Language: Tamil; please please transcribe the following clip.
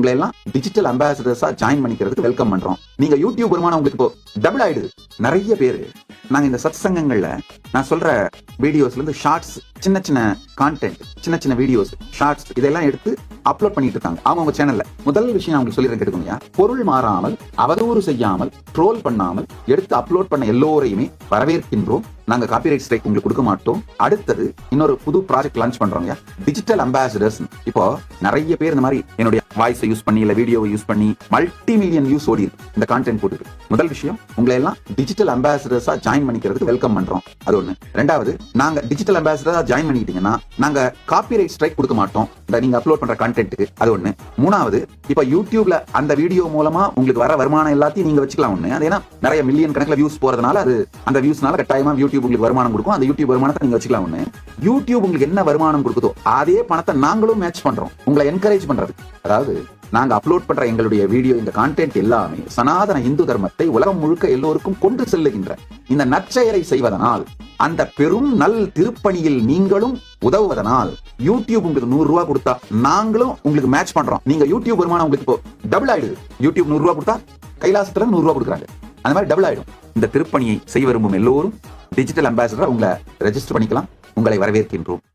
உங்களை எல்லாம் டிஜிட்டல் அம்பாசிடர்ஸா ஜாயின் பண்ணிக்கிறதுக்கு வெல்கம் பண்றோம். நீங்க யூடியூப் வருமானம் உங்களுக்கு இப்போ டபுள் ஆயிடுது. நிறைய பேரு நாங்க இந்த சத் சங்கங்கள்ல நான் சொல்ற வீடியோஸ்ல இருந்து ஷார்ட்ஸ், சின்ன சின்ன கான்டென்ட், சின்ன சின்ன வீடியோஸ், ஷார்ட்ஸ் இதெல்லாம் எடுத்து அப்லோட் பண்ணிட்டு இருக்காங்க அவங்க சேனல்ல. முதல் விஷயம் நான் உங்களுக்கு சொல்லிடுறேன் கேட்டுக்கோங்க. பொருள் மாறாமல், அவதூறு செய்யாமல், ட்ரோல் பண்ணாமல் எடுத்து அப்லோட் பண்ண எல்லோரையுமே வரவேற்கின்றோம். நாங்க காப்பிரைட் ஸ்ட்ரைக் உங்களுக்கு கொடுக்க மாட்டோம். அடுத்தது இன்னொரு புது ப்ராஜெக்ட் லான்ச் பண்றோங்க, டிஜிட்டல் அம்பாசிடர்ஸ். இப்போ நிறைய பேர் இந்த மாதிரி என்னுடைய வாய்ஸை யூஸ் பண்ணி இல்ல வீடியோவை யூஸ் பண்ணி மல்டி மில்லியன் வியூஸ் ஓடி இருக்கு இந்த கான்டென்ட் போட்டு. முதல் விஷயம், உங்களை எல்லாம் டிஜிட்டல் அம்பாசிடர்ஸா ஜாயின் பண்ணிக்கிறதுக்கு வெல்கம் பண்றோம். அது ஒண்ணு. ரெண்டாவது, நாங்க டிஜிட்டல் அம்பாசிடரா ஜாயின் பண்ணிக்கிட்டீங்கன்னா நாங்க காப்பிரைட் ஸ்ட்ரைக் கொடுக்க மாட்டோம் நீங்க அப்லோட் பண்ற கான்டென்ட்க்கு. அது ஒண்ணு. மூணாவது, இப்ப யூடியூப்ல அந்த வீடியோ மூலமா உங்களுக்கு வர வருமானம் எல்லாத்தையும் நீங்க வச்சுக்கலாம். ஒண்ணு, அது ஏன்னா நிறைய மில்லியன் கணக்குல வியூஸ் போறதுனால அது அந்த வியூஸ்னால கட்டாயமா யூடியூப் உங்களுக்கு வருமானம் கொடுக்கும். அந்த யூடியூப் வருமானத்தை நீங்க வச்சுக்கலாம். ஒண்ணு, யூடியூப் உங்களுக்கு என்ன வருமானம் கொடுக்குதோ அதே பணத்தை நாங்களும் மேட்ச் பண்றோம் உங்களை என்கரேஜ் பண்றது. அதாவது நாங்க அப்லோட் பண்ற எங்களுடைய வீடியோ, இந்த கான்டென்ட் எல்லாமே சனாதன இந்து தர்மத்தை உலகம் முழுக்க எல்லோருக்கும் கொண்டு செல்லுகின்ற இந்த நற்செயலை செய்வதனால், அந்த பெரும் நல் திருப்பணியில் நீங்களும் உதவுவதனால் யூடியூப் உங்களுக்கு 100 ரூபாய் கொடுத்தா நாங்களும் உங்களுக்கு மேட்ச் பண்றோம். நீங்க யூடியூப் வருமானம் உங்களுக்கு இப்போ டபுள் ஆயிடுது. யூடியூப் 100 ரூபாய் கொடுத்தா கைலாசத்துல 100 ரூபாய் கொடுக்குறாங்க. அந்த மாதிரி டபுள் ஆயிடும். இந்த திருப்பணியை செய்ய விரும்பும் எல்லோரும் டிஜிட்டல் அம்பாசிடரா உங்களை ரெஜிஸ்டர் பண்ணிக்கலாம். உங்களை வரவேற்கின்றோம்.